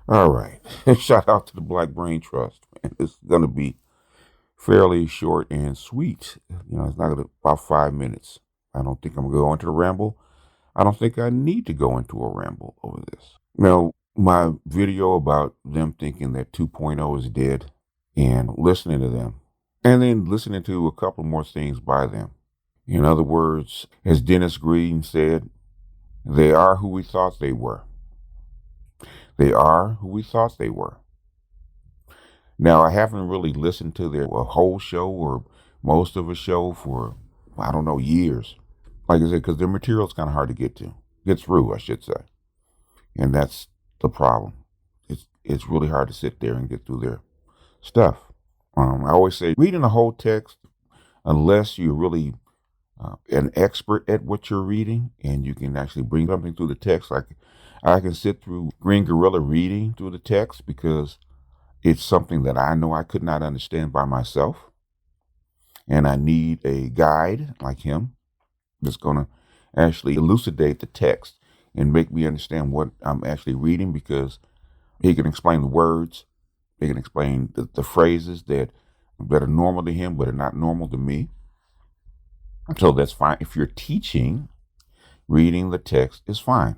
All right. Shout out to the Black Brain Trust. Man, it's going to be fairly short and sweet. It's not going to about 5 minutes. I don't think I'm going to go into a ramble. I don't think I need to go into a ramble over this. Now, my video about them thinking that 2.0 is dead and listening to them, and then listening to a couple more things by them. In other words, as Dennis Green said, they are who we thought they were. They are who we thought they were. Now, I haven't really listened to their whole show or most of a show for, I don't know, years. Like I said, because their material is kind of hard to get through, I should say. And that's the problem. It's really hard to sit there and get through their stuff. I always say, reading the whole text, unless you're really an expert at what you're reading and you can actually bring something through the text. Like I can sit through Green Gorilla reading through the text because it's something that I know I could not understand by myself. And I need a guide like him that's going to actually elucidate the text and make me understand what I'm actually reading, because he can explain the words. He can explain the phrases that are normal to him but are not normal to me. So that's fine. If you're teaching, reading the text is fine.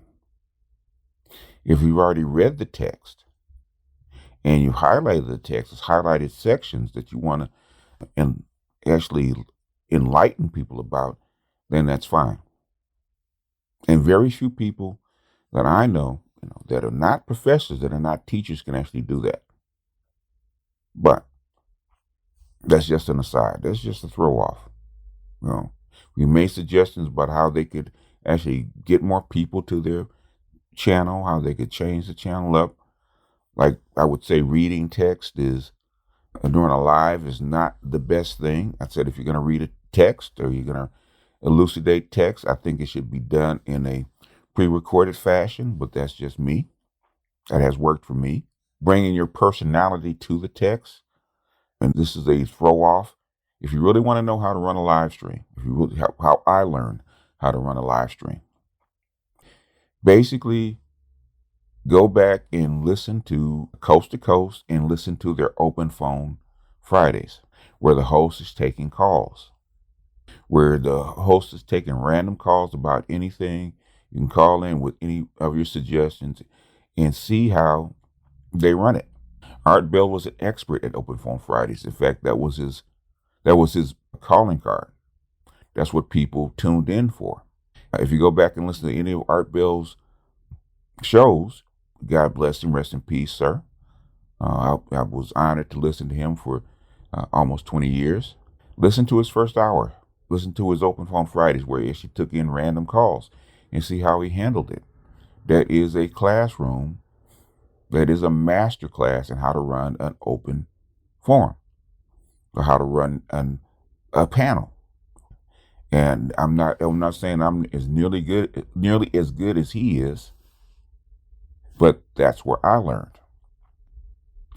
If you've already read the text and you highlighted the text, it's highlighted sections that you want to actually enlighten people about, then that's fine. And very few people that I know, that are not professors, that are not teachers, can actually do that. But that's just an aside. That's just a throw off. We made suggestions about how they could actually get more people to their channel, how they could change the channel up. Like I would say, reading text is during a live is not the best thing. I said if you're going to read a text or you're going to elucidate text, I think it should be done in a pre-recorded fashion, but that's just me. That has worked for me. Bringing your personality to the text, and this is a throw off. If you really want to know how to run a live stream, if you really how I learned how to run a live stream, basically go back and listen to Coast to Coast and listen to their open phone Fridays, where the host is taking calls, where the host is taking random calls about anything. You can call in with any of your suggestions and see how they run it. Art Bell was an expert at open phone Fridays. In fact, that was his calling card. That's what people tuned in for. If you go back and listen to any of Art Bell's shows, God bless him, rest in peace, sir. I was honored to listen to him for almost 20 years. Listen to his first hour. Listen to his open phone Fridays, where he actually took in random calls, and see how he handled it. That is a classroom. That is a master class in how to run an open forum, or how to run a panel. And I'm not saying I'm nearly as good as he is, but that's where I learned.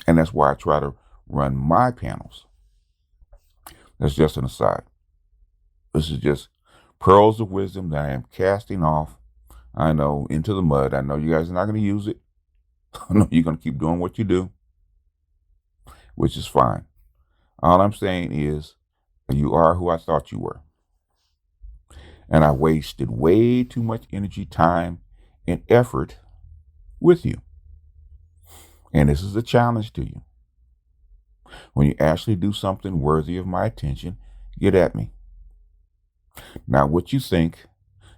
And that's why I try to run my panels. That's just an aside. This is just pearls of wisdom that I am casting off, I know, into the mud. I know you guys are not going to use it. I know you're going to keep doing what you do, which is fine. All I'm saying is you are who I thought you were. And I wasted way too much energy, time, and effort with you. And this is a challenge to you. When you actually do something worthy of my attention, get at me. Not what you think,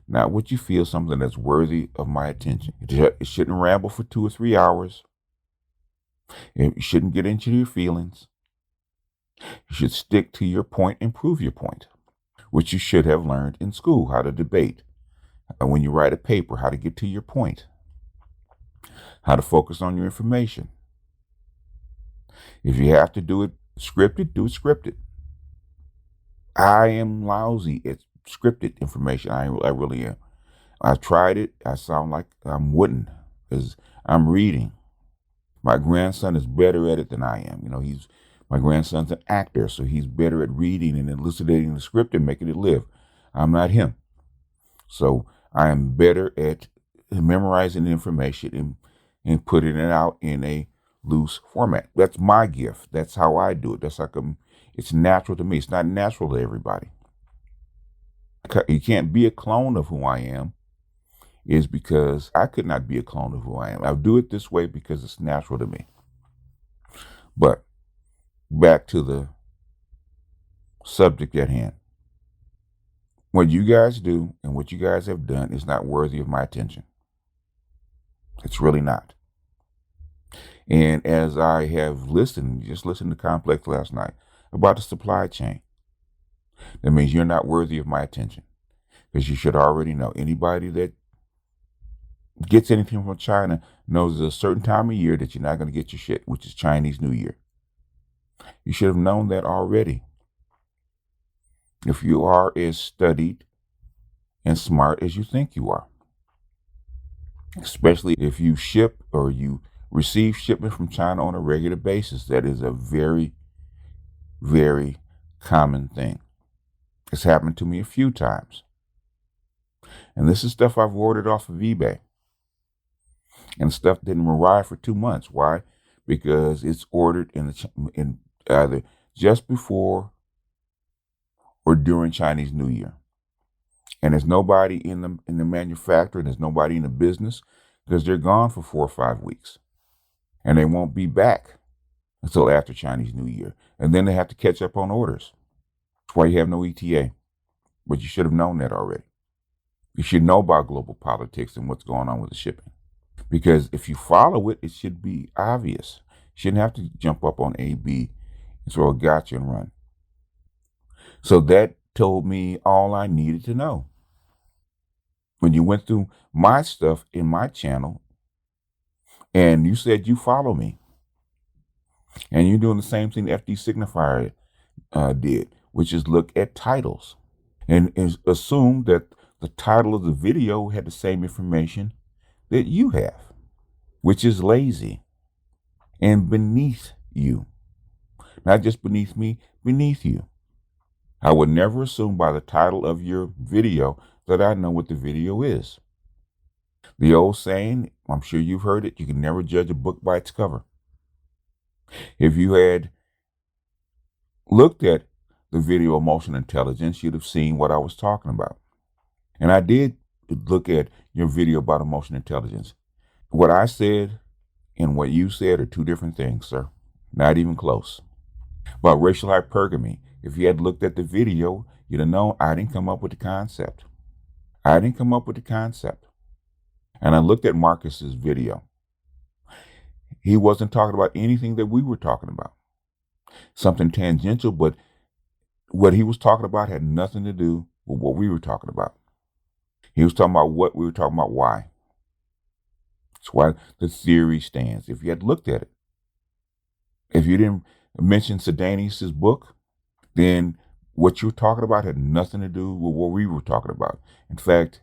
not what you feel, something that's worthy of my attention. It shouldn't ramble for 2 or 3 hours. It shouldn't get into your feelings. You should stick to your point and prove your point, which you should have learned in school, how to debate. And when you write a paper, how to get to your point, how to focus on your information. If you have to do it scripted, do it scripted. I am lousy at scripted information. I really am. I tried it. I sound like I'm wooden because I'm reading. My grandson is better at it than I am. My grandson's an actor, so he's better at reading and elucidating the script and making it live. I'm not him. So I am better at memorizing the information and putting it out in a loose format. That's my gift. That's how I do it. That's like it's natural to me. It's not natural to everybody. You can't be a clone of who I am, is because I could not be a clone of who I am. I do it this way because it's natural to me. But back to the subject at hand. What you guys do and what you guys have done is not worthy of my attention. It's really not. And as I have just listened to Complex last night about the supply chain, that means you're not worthy of my attention. Because you should already know. Anybody that gets anything from China knows there's a certain time of year that you're not going to get your shit, which is Chinese New Year. You should have known that already. If you are as studied and smart as you think you are. Especially if you ship or you receive shipment from China on a regular basis. That is a very, very common thing. It's happened to me a few times. And this is stuff I've ordered off of eBay. And stuff didn't arrive for 2 months. Why? Because it's ordered in either just before or during Chinese New Year. And there's nobody in the manufacturer, there's nobody in the business, because they're gone for 4 or 5 weeks. And they won't be back until after Chinese New Year. And then they have to catch up on orders. That's why you have no ETA. But you should have known that already. You should know about global politics and what's going on with the shipping. Because if you follow it, it should be obvious. You shouldn't have to jump up on AB and throw a gotcha and run. So that told me all I needed to know. When you went through my stuff in my channel and you said you follow me, and you're doing the same thing FD Signifier did, which is look at titles and assume that the title of the video had the same information that you have, which is lazy and beneath you. Not just beneath me, beneath you. I would never assume by the title of your video that I know what the video is. The old saying, I'm sure you've heard it, you can never judge a book by its cover. If you had looked at the video Emotional Intelligence, you'd have seen what I was talking about. And I did look at your video about emotional intelligence. What I said and what you said are 2 different things, sir. Not even close. About racial hypergamy, if you had looked at the video, you'd have known I didn't come up with the concept. I didn't come up with the concept. And I looked at Marcus's video. He wasn't talking about anything that we were talking about. Something tangential, but what he was talking about had nothing to do with what we were talking about. He was talking about what we were talking about, why. That's why the theory stands. If you had looked at it, if you didn't mention Sedanis' book, then what you were talking about had nothing to do with what we were talking about. In fact,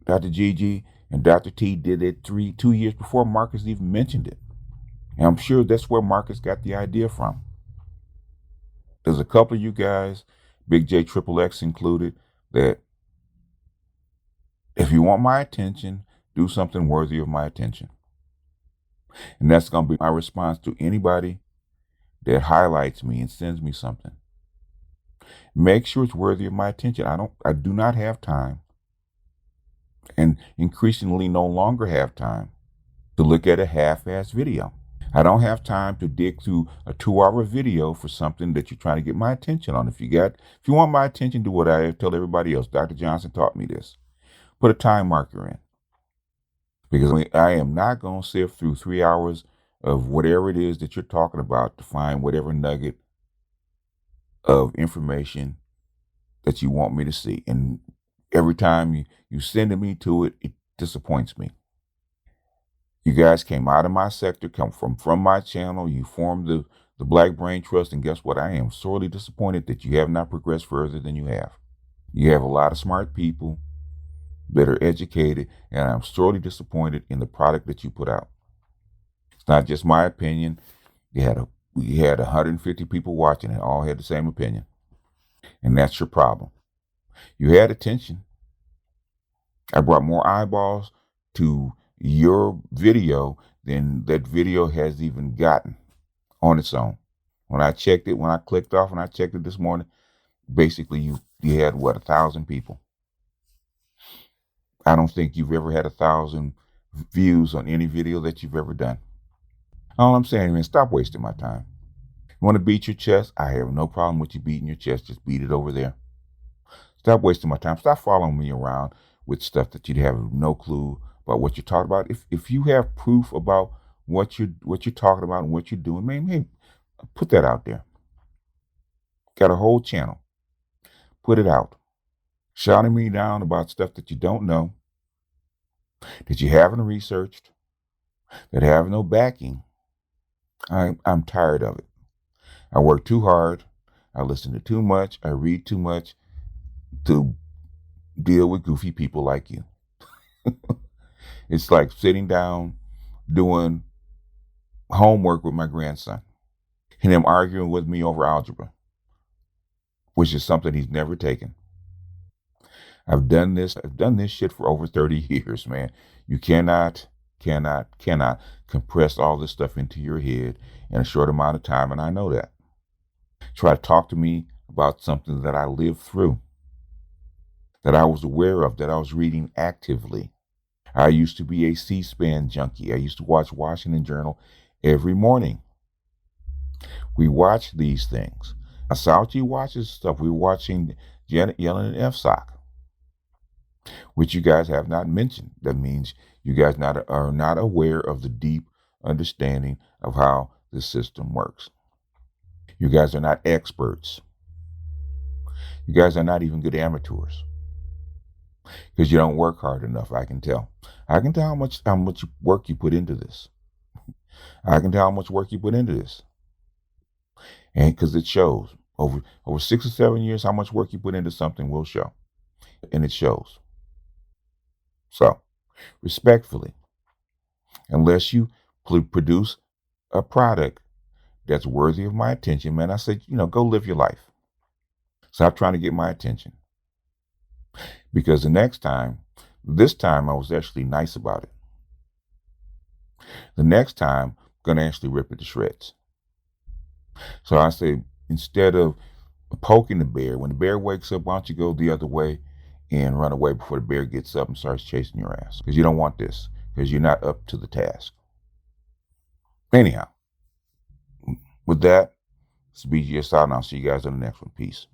Dr. Gigi and Dr. T did it 2 years before Marcus even mentioned it. And I'm sure that's where Marcus got the idea from. There's a couple of you guys, Big J Triple X included, that if you want my attention, do something worthy of my attention. And that's going to be my response to anybody that highlights me and sends me something. Make sure it's worthy of my attention. I do not have time, and increasingly no longer have time, to look at a half-assed video. I don't have time to dig through a 2-hour video for something that you're trying to get my attention on. If you want my attention, do what I tell everybody else. Dr. Johnson taught me this. Put a time marker in. Because I am not going to sift through 3 hours of whatever it is that you're talking about to find whatever nugget of information that you want me to see. And every time you send me to it, it disappoints me. You guys came out of my sector, come from my channel. You formed the Black Brain Trust. And guess what? I am sorely disappointed that you have not progressed further than you have. You have a lot of smart people that are educated, and I'm sorely disappointed in the product that you put out. It's not just my opinion. We had 150 people watching and all had the same opinion. And that's your problem. You had attention. I brought more eyeballs to your video than that video has even gotten on its own. When I checked it, when I clicked off, when I checked it this morning, basically you had what, 1,000 people. I don't think you've ever had 1,000 views on any video that you've ever done. All I'm saying is stop wasting my time. You want to beat your chest? I have no problem with you beating your chest. Just beat it over there. Stop wasting my time. Stop following me around with stuff that you have no clue about what you're talking about. If you have proof about what you're talking about and what you're doing, man, hey, put that out there. Got a whole channel. Put it out. Shouting me down about stuff that you don't know, that you haven't researched, that have no backing. I'm tired of it. I work too hard. I listen to too much. I read too much to deal with goofy people like you. It's like sitting down doing homework with my grandson and him arguing with me over algebra, which is something he's never taken. I've done this shit for over 30 years, man. You cannot compress all this stuff into your head in a short amount of time, and I know that. Try to talk to me about something that I lived through, that I was aware of, that I was reading actively. I used to be a CSPAN junkie. I used to watch Washington Journal every morning. We watched these things. Sauchi watches stuff. We were watching Janet Yellen and FSOC, which you guys have not mentioned. That means you guys are not aware of the deep understanding of how the system works. You guys are not experts. You guys are not even good amateurs because you don't work hard enough. I can tell. I can tell how much work you put into this. I can tell how much work you put into this, and because it shows over 6 or 7 years, how much work you put into something will show, and it shows. So, respectfully, unless you produce a product that's worthy of my attention, man, I said, go live your life. Stop trying to get my attention. Because this time I was actually nice about it. The next time, I'm going to actually rip it to shreds. So I say, instead of poking the bear, when the bear wakes up, why don't you go the other way and run away before the bear gets up and starts chasing your ass? Because you don't want this, because you're not up to the task. Anyhow, with that, it's BGS out, and I'll see you guys on the next one. Peace.